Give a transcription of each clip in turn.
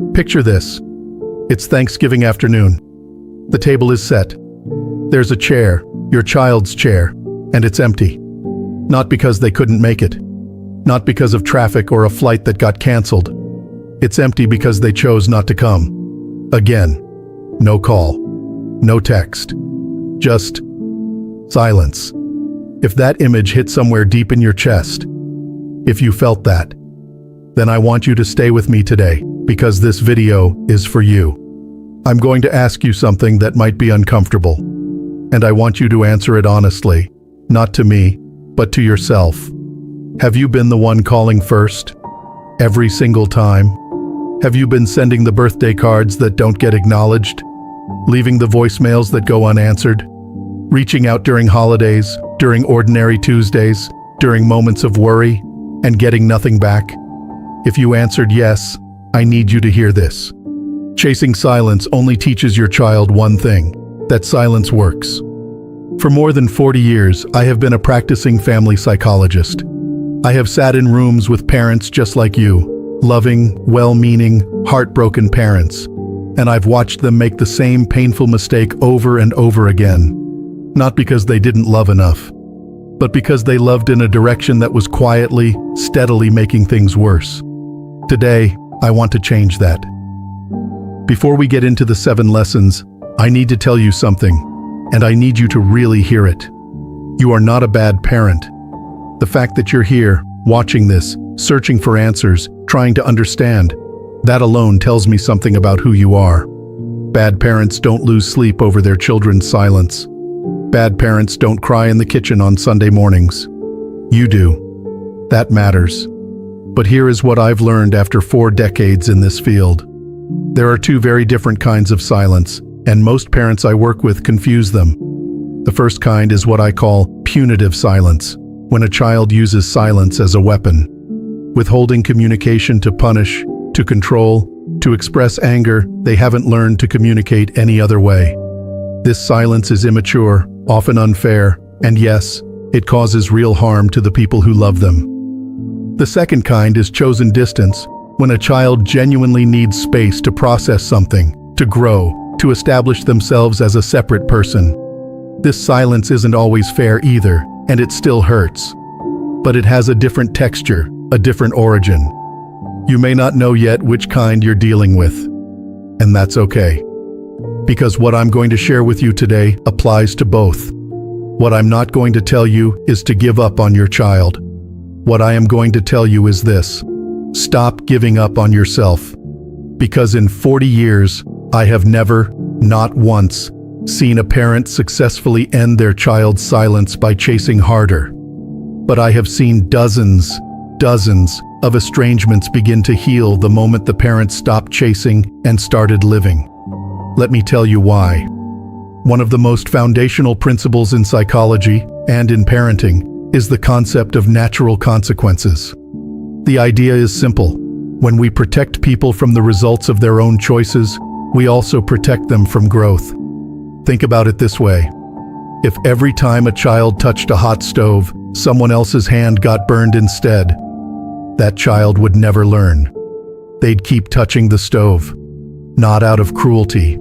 Picture this. It's Thanksgiving afternoon. The table is set. There's a chair, your child's chair, and it's empty. Not because they couldn't make it. Not because of traffic or a flight that got canceled. It's empty because they chose not to come. Again, no call, no text, just silence. If that image hit somewhere deep in your chest, if you felt that, then I want you to stay with me today, because this video is for you. I'm going to ask you something that might be uncomfortable, and I want you to answer it honestly, not to me, but to yourself. Have you been the one calling first? Every single time? Have you been sending the birthday cards that don't get acknowledged? Leaving the voicemails that go unanswered? Reaching out during holidays, during ordinary Tuesdays, during moments of worry, and getting nothing back? If you answered yes, I need you to hear this. Chasing silence only teaches your child one thing, that silence works. For more than 40 years, I have been a practicing family psychologist. I have sat in rooms with parents just like you, loving, well-meaning, heartbroken parents, and I've watched them make the same painful mistake over and over again. Not because they didn't love enough, but because they loved in a direction that was quietly, steadily making things worse. Today, I want to change that. Before we get into the 7 lessons, I need to tell you something, and I need you to really hear it. You are not a bad parent. The fact that you're here, watching this, searching for answers, trying to understand, that alone tells me something about who you are. Bad parents don't lose sleep over their children's silence. Bad parents don't cry in the kitchen on Sunday mornings. You do. That matters. But here is what I've learned after 4 decades in this field. There are 2 very different kinds of silence, and most parents I work with confuse them. The first kind is what I call punitive silence, when a child uses silence as a weapon, withholding communication to punish, to control, to express anger they haven't learned to communicate any other way. This silence is immature, often unfair, and yes, it causes real harm to the people who love them. The second kind is chosen distance, when a child genuinely needs space to process something, to grow, to establish themselves as a separate person. This silence isn't always fair either, and it still hurts. But it has a different texture, a different origin. You may not know yet which kind you're dealing with, and that's okay. Because what I'm going to share with you today applies to both. What I'm not going to tell you is to give up on your child. What I am going to tell you is this: stop giving up on yourself. Because in 40 years, I have never, not once, seen a parent successfully end their child's silence by chasing harder. But I have seen dozens of estrangements begin to heal the moment the parent stopped chasing and started living. Let me tell you why. One of the most foundational principles in psychology and in parenting is the concept of natural consequences. The idea is simple. When we protect people from the results of their own choices, we also protect them from growth. Think about it this way. If every time a child touched a hot stove, someone else's hand got burned instead, that child would never learn. They'd keep touching the stove, not out of cruelty,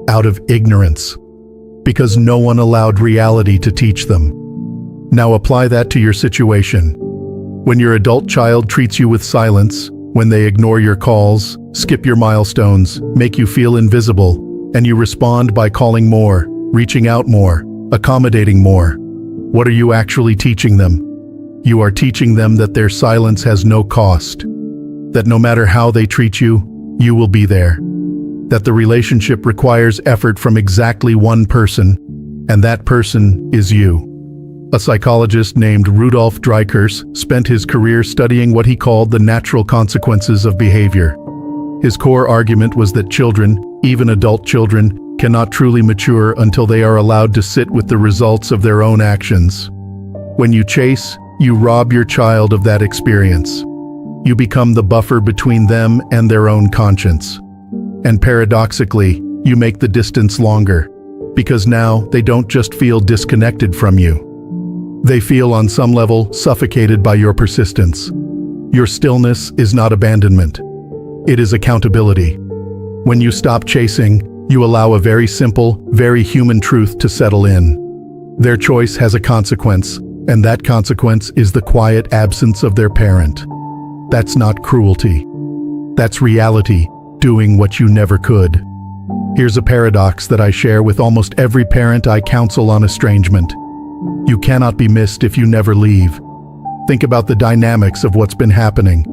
out of ignorance, because no one allowed reality to teach them. Now apply that to your situation. When your adult child treats you with silence, when they ignore your calls, skip your milestones, make you feel invisible, and you respond by calling more, reaching out more, accommodating more, what are you actually teaching them? You are teaching them that their silence has no cost, that no matter how they treat you, you will be there, that the relationship requires effort from exactly one person, and that person is you. A psychologist named Rudolf Dreikurs spent his career studying what he called the natural consequences of behavior. His core argument was that children, even adult children, cannot truly mature until they are allowed to sit with the results of their own actions. When you chase, you rob your child of that experience. You become the buffer between them and their own conscience. And paradoxically, you make the distance longer, because now they don't just feel disconnected from you. They feel on some level suffocated by your persistence. Your stillness is not abandonment. It is accountability. When you stop chasing, you allow a very simple, very human truth to settle in. Their choice has a consequence, and that consequence is the quiet absence of their parent. That's not cruelty. That's reality, doing what you never could. Here's a paradox that I share with almost every parent I counsel on estrangement. You cannot be missed if you never leave. Think about the dynamics of what's been happening.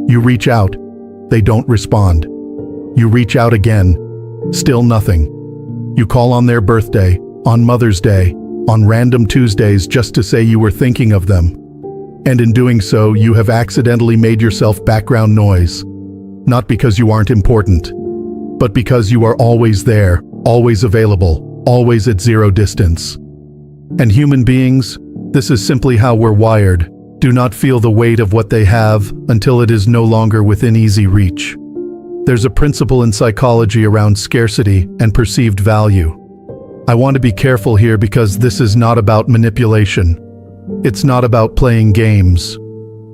You reach out, they don't respond. You reach out again, still nothing. You call on their birthday, on Mother's Day, on random Tuesdays just to say you were thinking of them. And in doing so, you have accidentally made yourself background noise. Not because you aren't important, but because you are always there, always available, always at zero distance. And human beings, this is simply how we're wired. Do not feel the weight of what they have until it is no longer within easy reach. There's a principle in psychology around scarcity and perceived value. I want to be careful here because this is not about manipulation. It's not about playing games.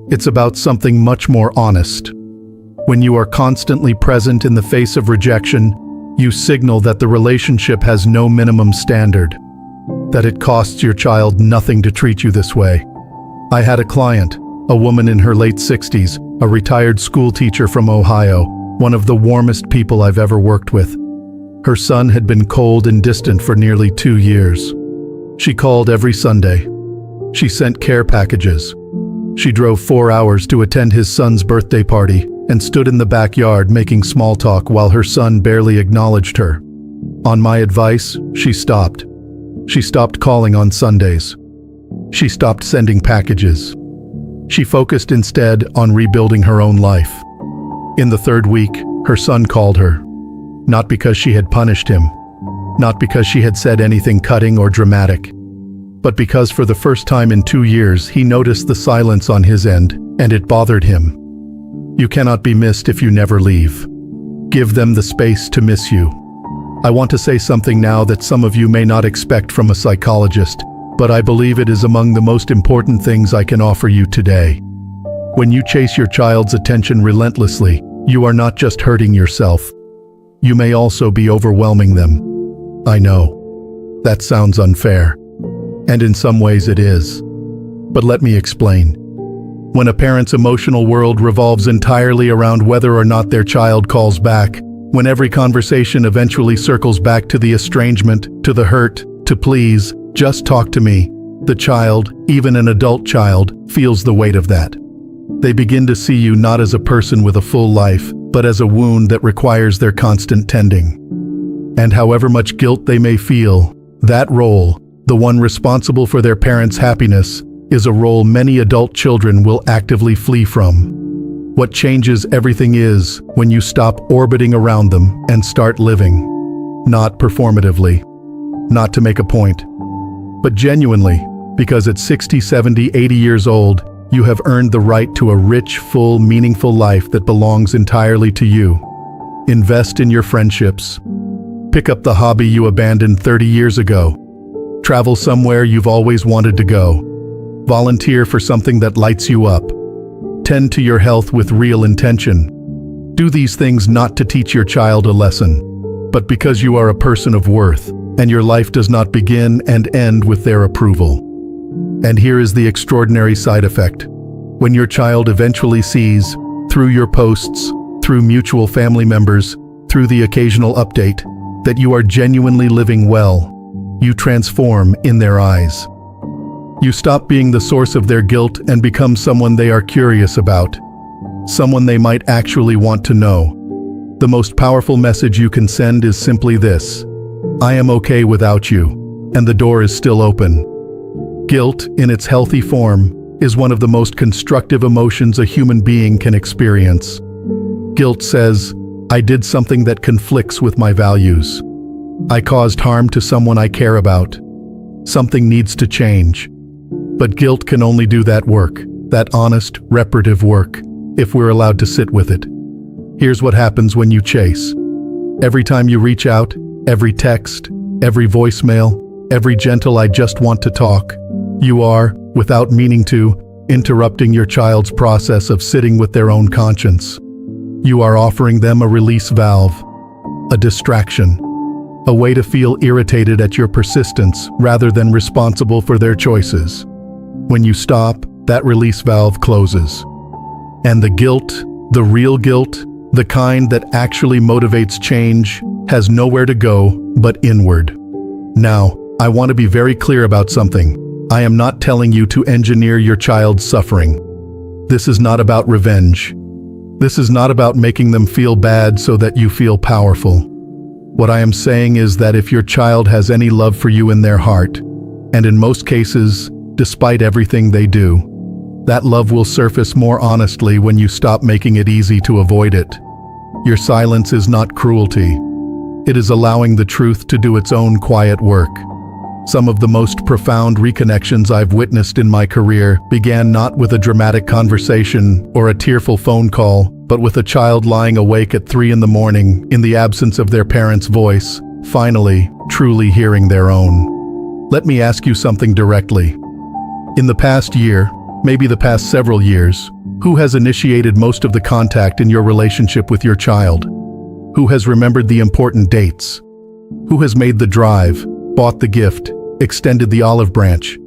It's about something much more honest. When you are constantly present in the face of rejection, you signal that the relationship has no minimum standard, that it costs your child nothing to treat you this way. I had a client, a woman in her late 60s, a retired school teacher from Ohio, one of the warmest people I've ever worked with. Her son had been cold and distant for nearly 2 years. She called every Sunday. She sent care packages. She drove 4 hours to attend his son's birthday party and stood in the backyard making small talk while her son barely acknowledged her. On my advice, she stopped. She stopped calling on Sundays. She stopped sending packages. She focused instead on rebuilding her own life. In the 3rd week, her son called her. Not because she had punished him, not because she had said anything cutting or dramatic, but because for the first time in 2 years he noticed the silence on his end, and it bothered him. You cannot be missed if you never leave. Give them the space to miss you. I want to say something now that some of you may not expect from a psychologist, but I believe it is among the most important things I can offer you today. When you chase your child's attention relentlessly, you are not just hurting yourself. You may also be overwhelming them. I know. That sounds unfair. And in some ways it is. But let me explain. When a parent's emotional world revolves entirely around whether or not their child calls back, when every conversation eventually circles back to the estrangement, to the hurt, to please, just talk to me, the child, even an adult child, feels the weight of that. They begin to see you not as a person with a full life, but as a wound that requires their constant tending. And however much guilt they may feel, that role, the one responsible for their parents' happiness, is a role many adult children will actively flee from. What changes everything is when you stop orbiting around them and start living. Not performatively, not to make a point, but genuinely, because at 60, 70, 80 years old, you have earned the right to a rich, full, meaningful life that belongs entirely to you. Invest in your friendships. Pick up the hobby you abandoned 30 years ago. Travel somewhere you've always wanted to go. Volunteer for something that lights you up. Tend to your health with real intention. Do these things not to teach your child a lesson, but because you are a person of worth, and your life does not begin and end with their approval. And here is the extraordinary side effect. When your child eventually sees, through your posts, through mutual family members, through the occasional update, that you are genuinely living well, you transform in their eyes. You stop being the source of their guilt and become someone they are curious about, someone they might actually want to know. The most powerful message you can send is simply this: I am okay without you, and the door is still open. Guilt, in its healthy form, is one of the most constructive emotions a human being can experience. Guilt says, I did something that conflicts with my values. I caused harm to someone I care about. Something needs to change. But guilt can only do that work, that honest, reparative work, if we're allowed to sit with it. Here's what happens when you chase. Every time you reach out, every text, every voicemail, every gentle I just want to talk, you are, without meaning to, interrupting your child's process of sitting with their own conscience. You are offering them a release valve, a distraction, a way to feel irritated at your persistence rather than responsible for their choices. When you stop, that release valve closes. And the guilt, the real guilt, the kind that actually motivates change, has nowhere to go but inward. Now, I want to be very clear about something. I am not telling you to engineer your child's suffering. This is not about revenge. This is not about making them feel bad so that you feel powerful. What I am saying is that if your child has any love for you in their heart, and in most cases, despite everything they do, that love will surface more honestly when you stop making it easy to avoid it. Your silence is not cruelty. It is allowing the truth to do its own quiet work. Some of the most profound reconnections I've witnessed in my career began not with a dramatic conversation or a tearful phone call, but with a child lying awake at 3 a.m. in the absence of their parents' voice, finally, truly hearing their own. Let me ask you something directly. In the past year, maybe the past several years, who has initiated most of the contact in your relationship with your child? Who has remembered the important dates? Who has made the drive, bought the gift, extended the olive branch?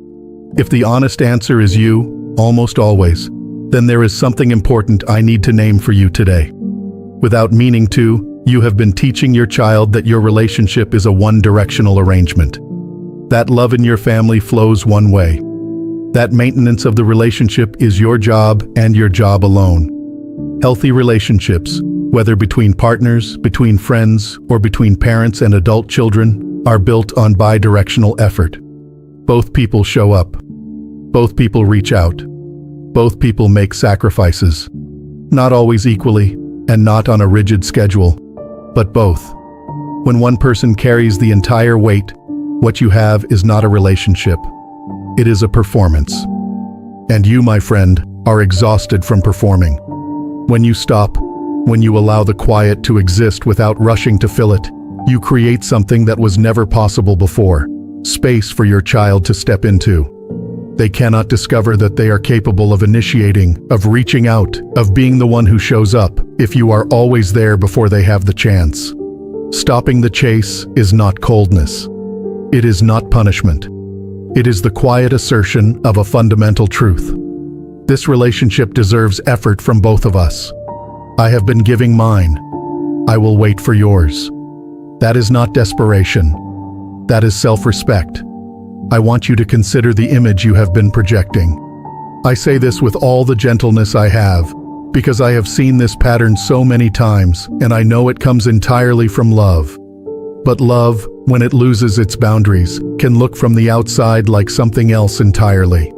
If the honest answer is you, almost always, then there is something important I need to name for you today. Without meaning to, you have been teaching your child that your relationship is a one-directional arrangement. That love in your family flows one way. That maintenance of the relationship is your job and your job alone. Healthy relationships, whether between partners, between friends, or between parents and adult children, are built on bi-directional effort. Both people show up. Both people reach out. Both people make sacrifices. Not always equally, and not on a rigid schedule, but both. When one person carries the entire weight, what you have is not a relationship. It is a performance. And you, my friend, are exhausted from performing. When you stop, when you allow the quiet to exist without rushing to fill it, you create something that was never possible before, space for your child to step into. They cannot discover that they are capable of initiating, of reaching out, of being the one who shows up, if you are always there before they have the chance. Stopping the chase is not coldness. It is not punishment. It is the quiet assertion of a fundamental truth. This relationship deserves effort from both of us. I have been giving mine. I will wait for yours. That is not desperation. That is self-respect. I want you to consider the image you have been projecting. I say this with all the gentleness I have, because I have seen this pattern so many times, and I know it comes entirely from love. But love, when it loses its boundaries, can look from the outside like something else entirely.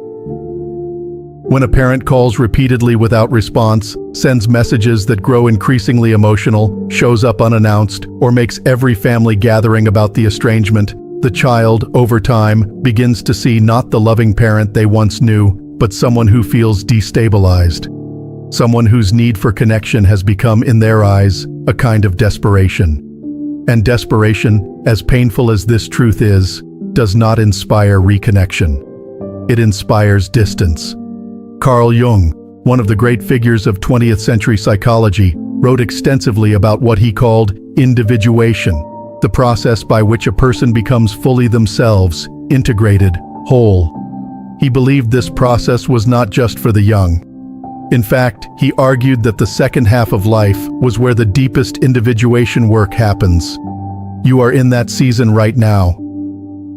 When a parent calls repeatedly without response, sends messages that grow increasingly emotional, shows up unannounced, or makes every family gathering about the estrangement, the child, over time, begins to see not the loving parent they once knew, but someone who feels destabilized. Someone whose need for connection has become, in their eyes, a kind of desperation. And desperation, as painful as this truth is, does not inspire reconnection. It inspires distance. Carl Jung, one of the great figures of 20th century psychology, wrote extensively about what he called individuation, the process by which a person becomes fully themselves, integrated, whole. He believed this process was not just for the young. In fact, he argued that the second half of life was where the deepest individuation work happens. You are in that season right now.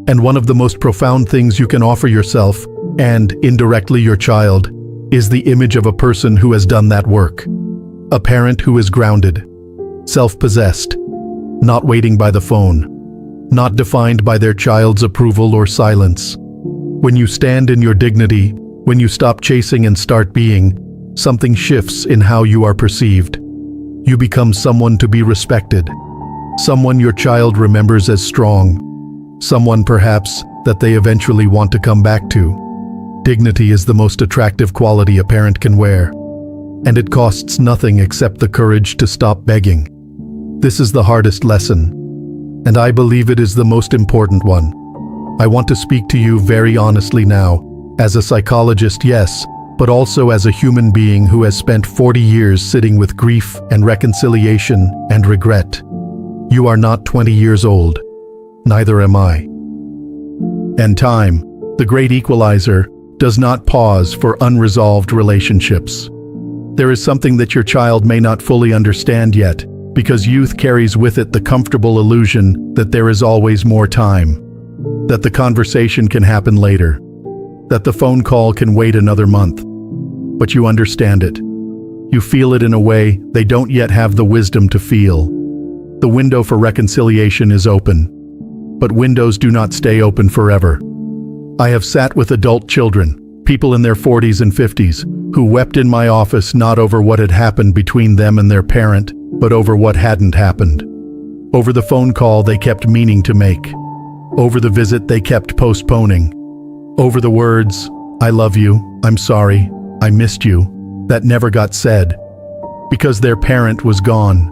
And one of the most profound things you can offer yourself, and indirectly your child, is the image of a person who has done that work. A parent who is grounded, self-possessed, not waiting by the phone, not defined by their child's approval or silence. When you stand in your dignity, when you stop chasing and start being, something shifts in how you are perceived. You become someone to be respected, someone your child remembers as strong, someone perhaps that they eventually want to come back to. Dignity is the most attractive quality a parent can wear, and it costs nothing except the courage to stop begging. This is the hardest lesson, and I believe it is the most important one. I want to speak to you very honestly now, as a psychologist, yes, but also as a human being who has spent 40 years sitting with grief and reconciliation and regret. You are not 20 years old. Neither am I. And time, the great equalizer, does not pause for unresolved relationships. There is something that your child may not fully understand yet, because youth carries with it the comfortable illusion that there is always more time, that the conversation can happen later, that the phone call can wait another month. But you understand it. You feel it in a way they don't yet have the wisdom to feel. The window for reconciliation is open, but windows do not stay open forever. I have sat with adult children, people in their 40s and 50s, who wept in my office not over what had happened between them and their parent, but over what hadn't happened. Over the phone call they kept meaning to make. Over the visit they kept postponing. Over the words, "I love you, I'm sorry, I missed you," that never got said. Because their parent was gone.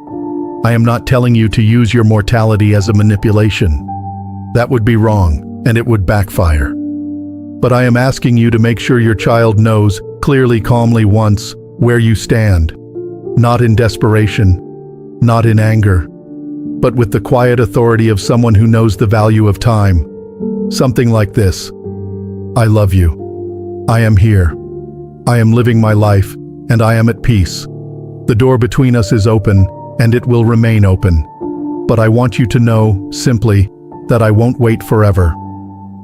I am not telling you to use your mortality as a manipulation. That would be wrong, and it would backfire. But I am asking you to make sure your child knows, clearly, calmly once, where you stand. Not in desperation, not in anger, but with the quiet authority of someone who knows the value of time. Something like this: I love you. I am here. I am living my life, and I am at peace. The door between us is open, and it will remain open. But I want you to know, simply, that I won't wait forever.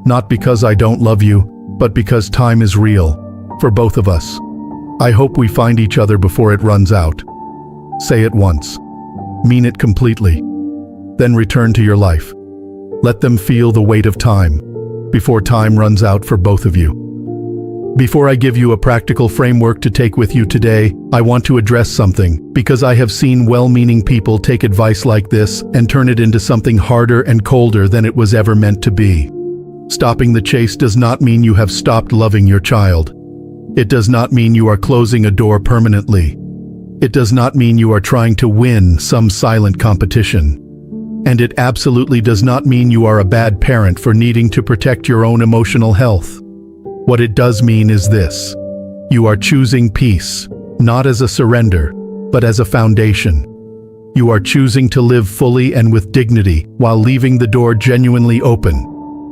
Not because I don't love you, but because time is real, for both of us. I hope we find each other before it runs out. Say it once. Mean it completely. Then return to your life. Let them feel the weight of time, before time runs out for both of you. Before I give you a practical framework to take with you today, I want to address something, because I have seen well-meaning people take advice like this and turn it into something harder and colder than it was ever meant to be. Stopping the chase does not mean you have stopped loving your child. It does not mean you are closing a door permanently. It does not mean you are trying to win some silent competition. And it absolutely does not mean you are a bad parent for needing to protect your own emotional health. What it does mean is this: you are choosing peace, not as a surrender, but as a foundation. You are choosing to live fully and with dignity while leaving the door genuinely open,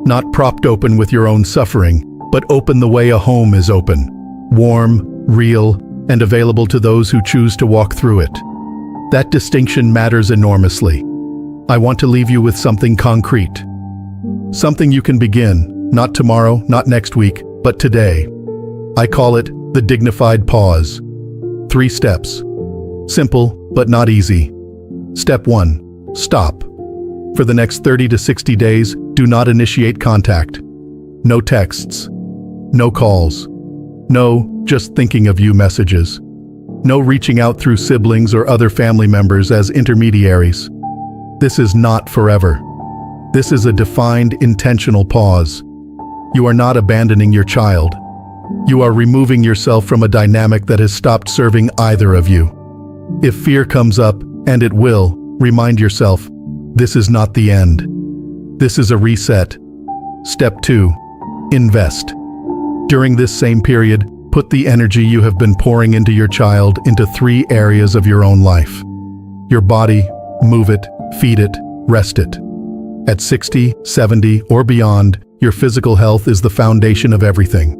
not propped open with your own suffering, but open the way a home is open, warm, real, and available to those who choose to walk through it. That distinction matters enormously. I want to leave you with something concrete. Something you can begin, not tomorrow, not next week, but today. I call it the dignified pause. 3 steps. Simple, but not easy. Step 1. Stop. For the next 30 to 60 days, do not initiate contact. No texts. No calls. No just thinking of you messages. No reaching out through siblings or other family members as intermediaries. This is not forever. This is a defined, intentional pause. You are not abandoning your child. You are removing yourself from a dynamic that has stopped serving either of you. If fear comes up, and it will, remind yourself, this is not the end. This is a reset. Step 2. Invest. During this same period, put the energy you have been pouring into your child into 3 areas of your own life. Your body, move it, feed it, rest it. At 60, 70, or beyond, your physical health is the foundation of everything.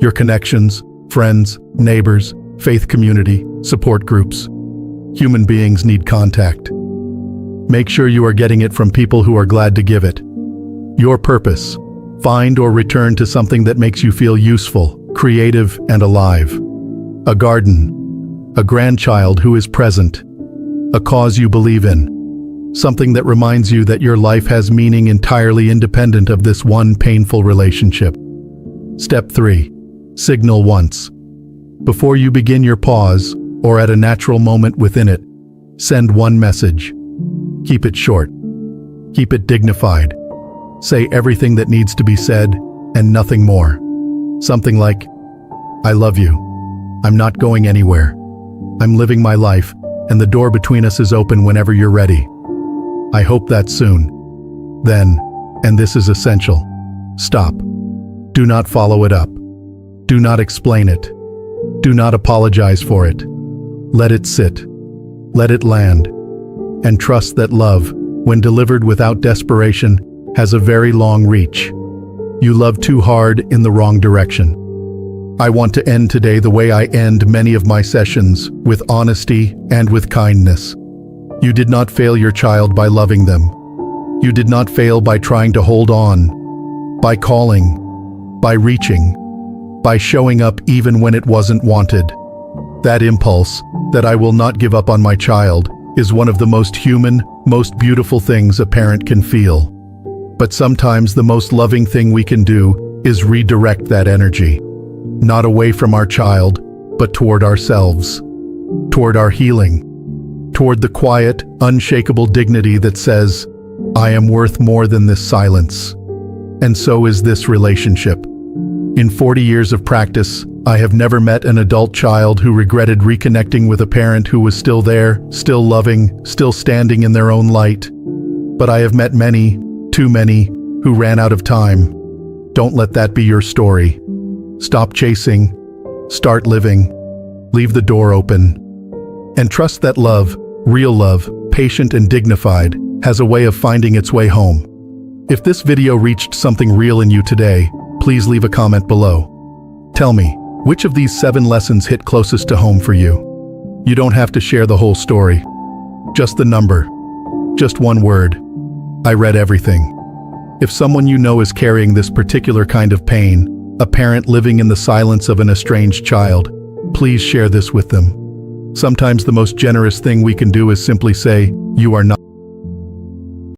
Your connections, friends, neighbors, faith community, support groups. Human beings need contact. Make sure you are getting it from people who are glad to give it. Your purpose. Find or return to something that makes you feel useful, creative, and alive. A garden. A grandchild who is present. A cause you believe in. Something that reminds you that your life has meaning entirely independent of this one painful relationship. Step 3. Signal once. Before you begin your pause, or at a natural moment within it, send one message. Keep it short. Keep it dignified. Say everything that needs to be said, and nothing more. Something like, I love you. I'm not going anywhere. I'm living my life, and the door between us is open whenever you're ready. I hope that's soon. Then, and this is essential, stop. Do not follow it up. Do not explain it. Do not apologize for it. Let it sit. Let it land. And trust that love, when delivered without desperation, has a very long reach. You love too hard in the wrong direction. I want to end today the way I end many of my sessions, with honesty and with kindness. You did not fail your child by loving them. You did not fail by trying to hold on, by calling, by reaching, by showing up even when it wasn't wanted. That impulse, that I will not give up on my child, is one of the most human, most beautiful things a parent can feel. But sometimes the most loving thing we can do is redirect that energy. Not away from our child, but toward ourselves, toward our healing, toward the quiet, unshakable dignity that says, I am worth more than this silence. And so is this relationship. In 40 years of practice, I have never met an adult child who regretted reconnecting with a parent who was still there, still loving, still standing in their own light. But I have met many, too many, who ran out of time. Don't let that be your story. Stop chasing, start living, leave the door open, and trust that love, real love, patient and dignified, has a way of finding its way home. If this video reached something real in you today, please leave a comment below. Tell me, which of these 7 lessons hit closest to home for you? You don't have to share the whole story. Just the number. Just one word. I read everything. If someone you know is carrying this particular kind of pain, a parent living in the silence of an estranged child, please share this with them. Sometimes the most generous thing we can do is simply say, you are not